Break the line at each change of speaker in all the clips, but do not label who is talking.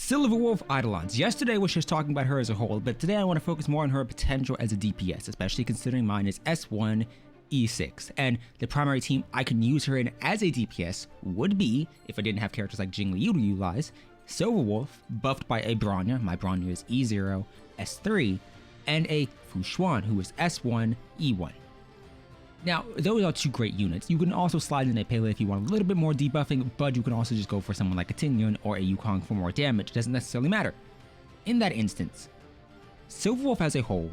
Silverwolf Eidolons. Yesterday was just talking about her as a whole, but today I want to focus more on her potential as a DPS, especially considering mine is S1, E6, and the primary team I can use her in as a DPS would be, if I didn't have characters like Jingliu to utilize, Silverwolf, buffed by a Bronya, my Bronya is E0, S3, and a Fushuan, who is S1, E1. Now, those are two great units. You can also slide in a Pele if you want a little bit more debuffing, but you can also just go for someone like a Tingyun or a Yukong for more damage. It doesn't necessarily matter. In that instance, Silverwolf as a whole,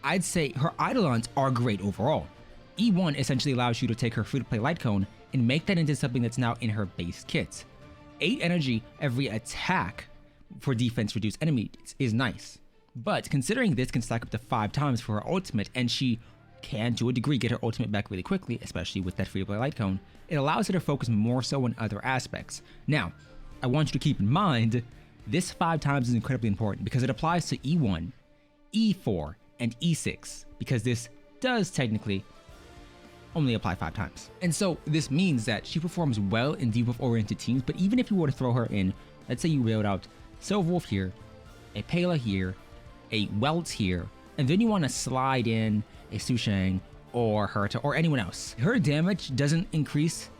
I'd say her Eidolons are great overall. E1 essentially allows you to take her free-to-play light cone and make that into something that's now in her base kit. 8 energy every attack for defense reduced enemies is nice, but considering this can stack up to 5 times for her ultimate, and she can to a degree get her ultimate back really quickly, especially with that free-to-play light cone, it allows her to focus more so on other aspects. Now, I want you to keep in mind, this 5 times is incredibly important because it applies to E1, E4, and E6, because this does technically only apply 5 times. And so this means that she performs well in debuff-oriented teams, but even if you were to throw her in, let's say you railed out Silverwolf here, a Pela here, a Welt here, and then you want to slide in a Sushang or Herta or anyone else. Her damage doesn't increase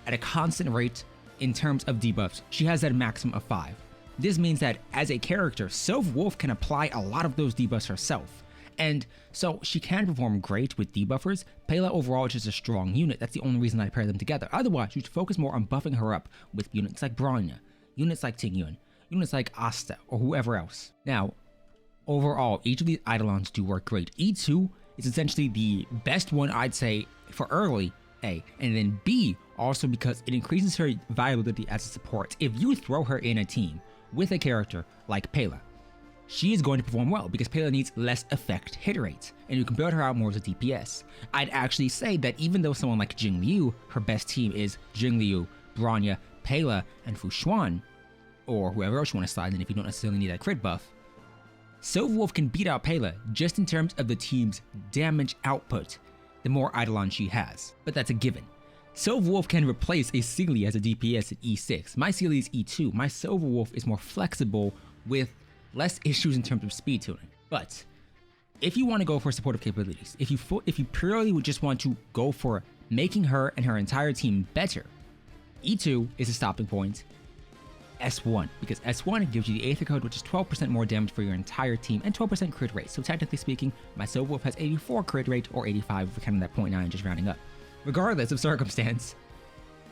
at a constant rate in terms of debuffs. She has that maximum of 5. This means that as a character, Silverwolf can apply a lot of those debuffs herself. And so she can perform great with debuffers. Pela overall is just a strong unit. That's the only reason I pair them together. Otherwise, you should focus more on buffing her up with units like Bronya, units like Tingyun, units like Asta, or whoever else. Now, overall, each of these Eidolons do work great. E2 is essentially the best one, I'd say, for early, A, and then B, also because it increases her viability as a support. If you throw her in a team with a character like Pela, she is going to perform well because Pela needs less effect hit rates, and you can build her out more as a DPS. I'd actually say that even though someone like Jingliu, her best team is Jingliu, Bronya, Pela, and Fushuan, or whoever else you want to slide in if you don't necessarily need that crit buff, Silverwolf can beat out Pela just in terms of the team's damage output, the more Eidolon she has, but that's a given. Silverwolf can replace a Sealy as a DPS at E6. My Sealy is E2. My Silverwolf is more flexible with less issues in terms of speed tuning. But if you want to go for supportive capabilities, if you purely would just want to go for making her and her entire team better, E2 is a stopping point. S1, because S1 gives you the Aether Code, which is 12% more damage for your entire team and 12% crit rate. So technically speaking, my Silverwolf has 84 crit rate, or 85 if we're counting that 0.9 just rounding up. Regardless of circumstance,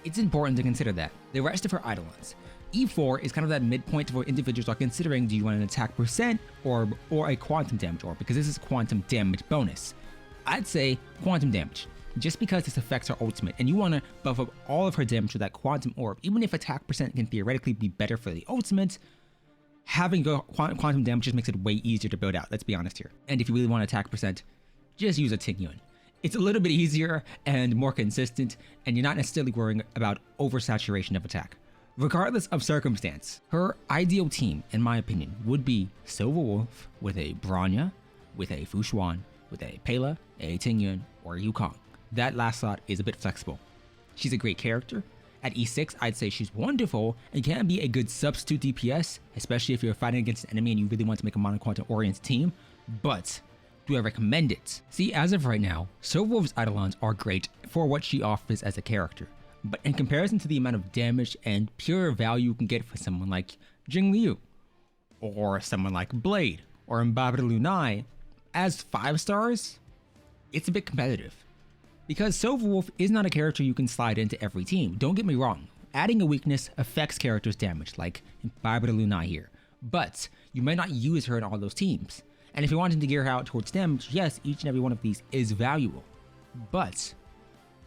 it's important to consider that. The rest of her Eidolons. E4 is kind of that midpoint where individuals are considering, do you want an attack percent or a quantum damage orb, because this is quantum damage bonus. I'd say quantum damage, just because this affects her ultimate, and you want to buff up all of her damage with that quantum orb. Even if attack percent can theoretically be better for the ultimate, having quantum damage just makes it way easier to build out, let's be honest here. And if you really want attack percent, just use a Tingyun. It's a little bit easier and more consistent, and you're not necessarily worrying about oversaturation of attack. Regardless of circumstance, her ideal team, in my opinion, would be Silverwolf with a Bronya, with a Fushuan, with a Pela, a Tingyun, or a Yukong. That last slot is a bit flexible. She's a great character. At E6, I'd say she's wonderful and can be a good substitute DPS, especially if you're fighting against an enemy and you really want to make a mono-quantum oriented team, but do I recommend it? See, as of right now, Silverwolf's Eidolons are great for what she offers as a character, but in comparison to the amount of damage and pure value you can get for someone like Jingliu, or someone like Blade, or Mbabre Lunai, as 5 stars, it's a bit competitive. Because Silverwolf is not a character you can slide into every team. Don't get me wrong, adding a weakness affects characters' damage, like Mbabre Lunai here, but you might not use her in all those teams. And if you're wanting to gear her out towards damage, yes, each and every one of these is valuable. But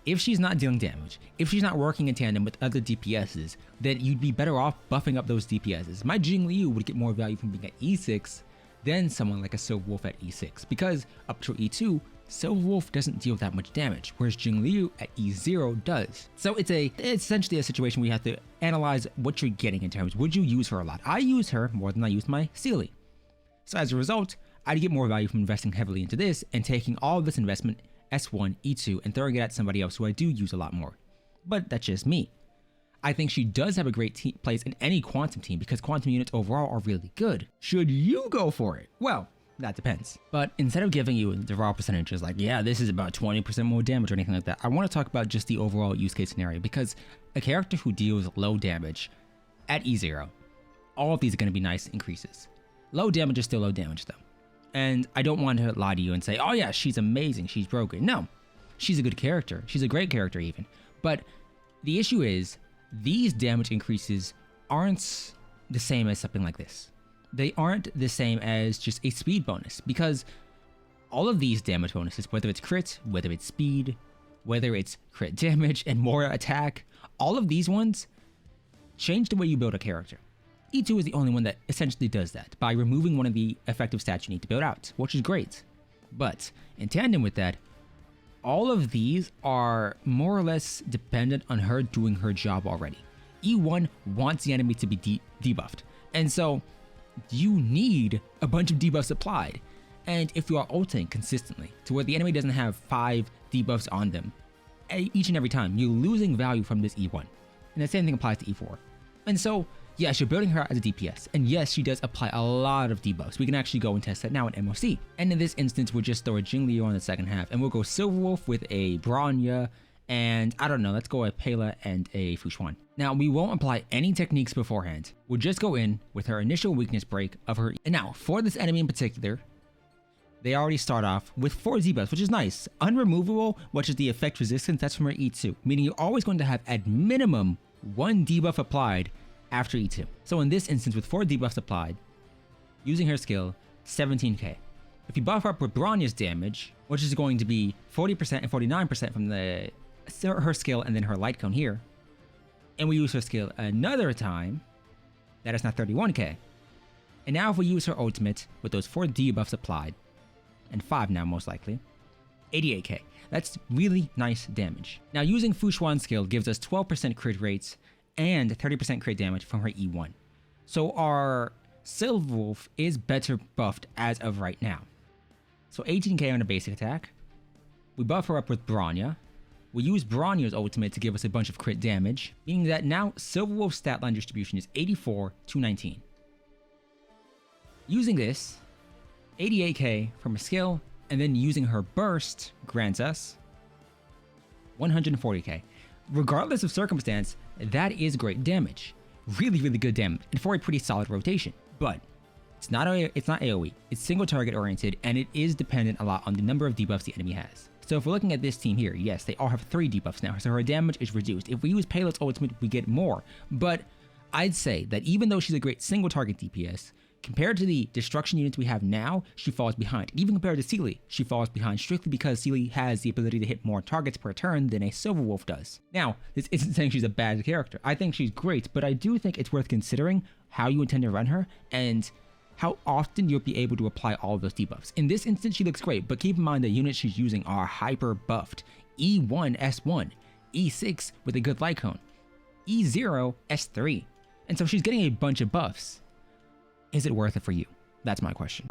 if she's not dealing damage, if she's not working in tandem with other DPSs, then you'd be better off buffing up those DPSs. My Jingliu would get more value from being at E6 than someone like a Silverwolf at E6, because up to E2, Silverwolf doesn't deal that much damage, whereas Jingliu at E0 does. So it's essentially a situation where you have to analyze what you're getting in terms, would you use her a lot? I use her more than I use my Sealy. So as a result, I'd get more value from investing heavily into this and taking all of this investment, S1, E2, and throwing it at somebody else who I do use a lot more. But that's just me. I think she does have a great place in any quantum team because quantum units overall are really good. Should you go for it? Well, that depends. But instead of giving you the raw percentages like, yeah, this is about 20% more damage or anything like that, I want to talk about just the overall use case scenario, because a character who deals low damage at E0, all of these are going to be nice increases. Low damage is still low damage though. And I don't want to lie to you and say, oh yeah, she's amazing, she's broken. No, she's a good character. She's a great character even. But the issue is, these damage increases aren't the same as something like this. They aren't the same as just a speed bonus, because all of these damage bonuses, whether it's crit, whether it's speed, whether it's crit damage and more attack, all of these ones change the way you build a character. E2 is the only one that essentially does that by removing one of the effective stats you need to build out, which is great. But in tandem with that, all of these are more or less dependent on her doing her job already. E1 wants the enemy to be debuffed, and so you need a bunch of debuffs applied. And if you are ulting consistently to where the enemy doesn't have 5 debuffs on them each and every time, you're losing value from this E1. And the same thing applies to E4. And so, yes, you're building her as a DPS, and yes, she does apply a lot of debuffs. We can actually go and test that now in MOC. And in this instance, we'll just throw a Jingliu on the second half, and we'll go Silverwolf with a Bronya, and I don't know, let's go a Pela and a Fushuan. Now, we won't apply any techniques beforehand. We'll just go in with her initial weakness break of her. And now, for this enemy in particular, they already start off with 4 debuffs, which is nice. Unremovable, which is the effect resistance, that's from her E2, meaning you're always going to have at minimum 1 debuff applied after E2. So in this instance, with 4 debuffs applied, using her skill, 17k. If you buff up with Bronya's damage, which is going to be 40% and 49% from her skill and then her light cone here, and we use her skill another time, that is now 31k. And now if we use her ultimate with those 4 debuffs applied, and 5 now most likely, 88k. That's really nice damage. Now using Fushuan's skill gives us 12% crit rates and 30% crit damage from her E1. So our Silverwolf is better buffed as of right now. So 18k on a basic attack. We buff her up with Bronya. We use Bronya's ultimate to give us a bunch of crit damage, meaning that now Silverwolf's stat line distribution is 84 to 19. Using this, 88k from a skill, and then using her burst grants us 140k. Regardless of circumstance, that is great damage. Really, really good damage, and for a pretty solid rotation. But it's not AoE, it's single target oriented, and it is dependent a lot on the number of debuffs the enemy has. So if we're looking at this team here, yes, they all have 3 debuffs now, so her damage is reduced. If we use Payload's ultimate, we get more. But I'd say that even though she's a great single target DPS, compared to the destruction units we have now, she falls behind. And even compared to Sealy, she falls behind strictly because Sealy has the ability to hit more targets per turn than a Silverwolf does. Now, this isn't saying she's a bad character. I think she's great, but I do think it's worth considering how you intend to run her and how often you'll be able to apply all of those debuffs. In this instance, she looks great, but keep in mind the units she's using are hyper buffed. E1, S1, E6 with a good light cone, E0, S3. And so she's getting a bunch of buffs. Is it worth it for you? That's my question.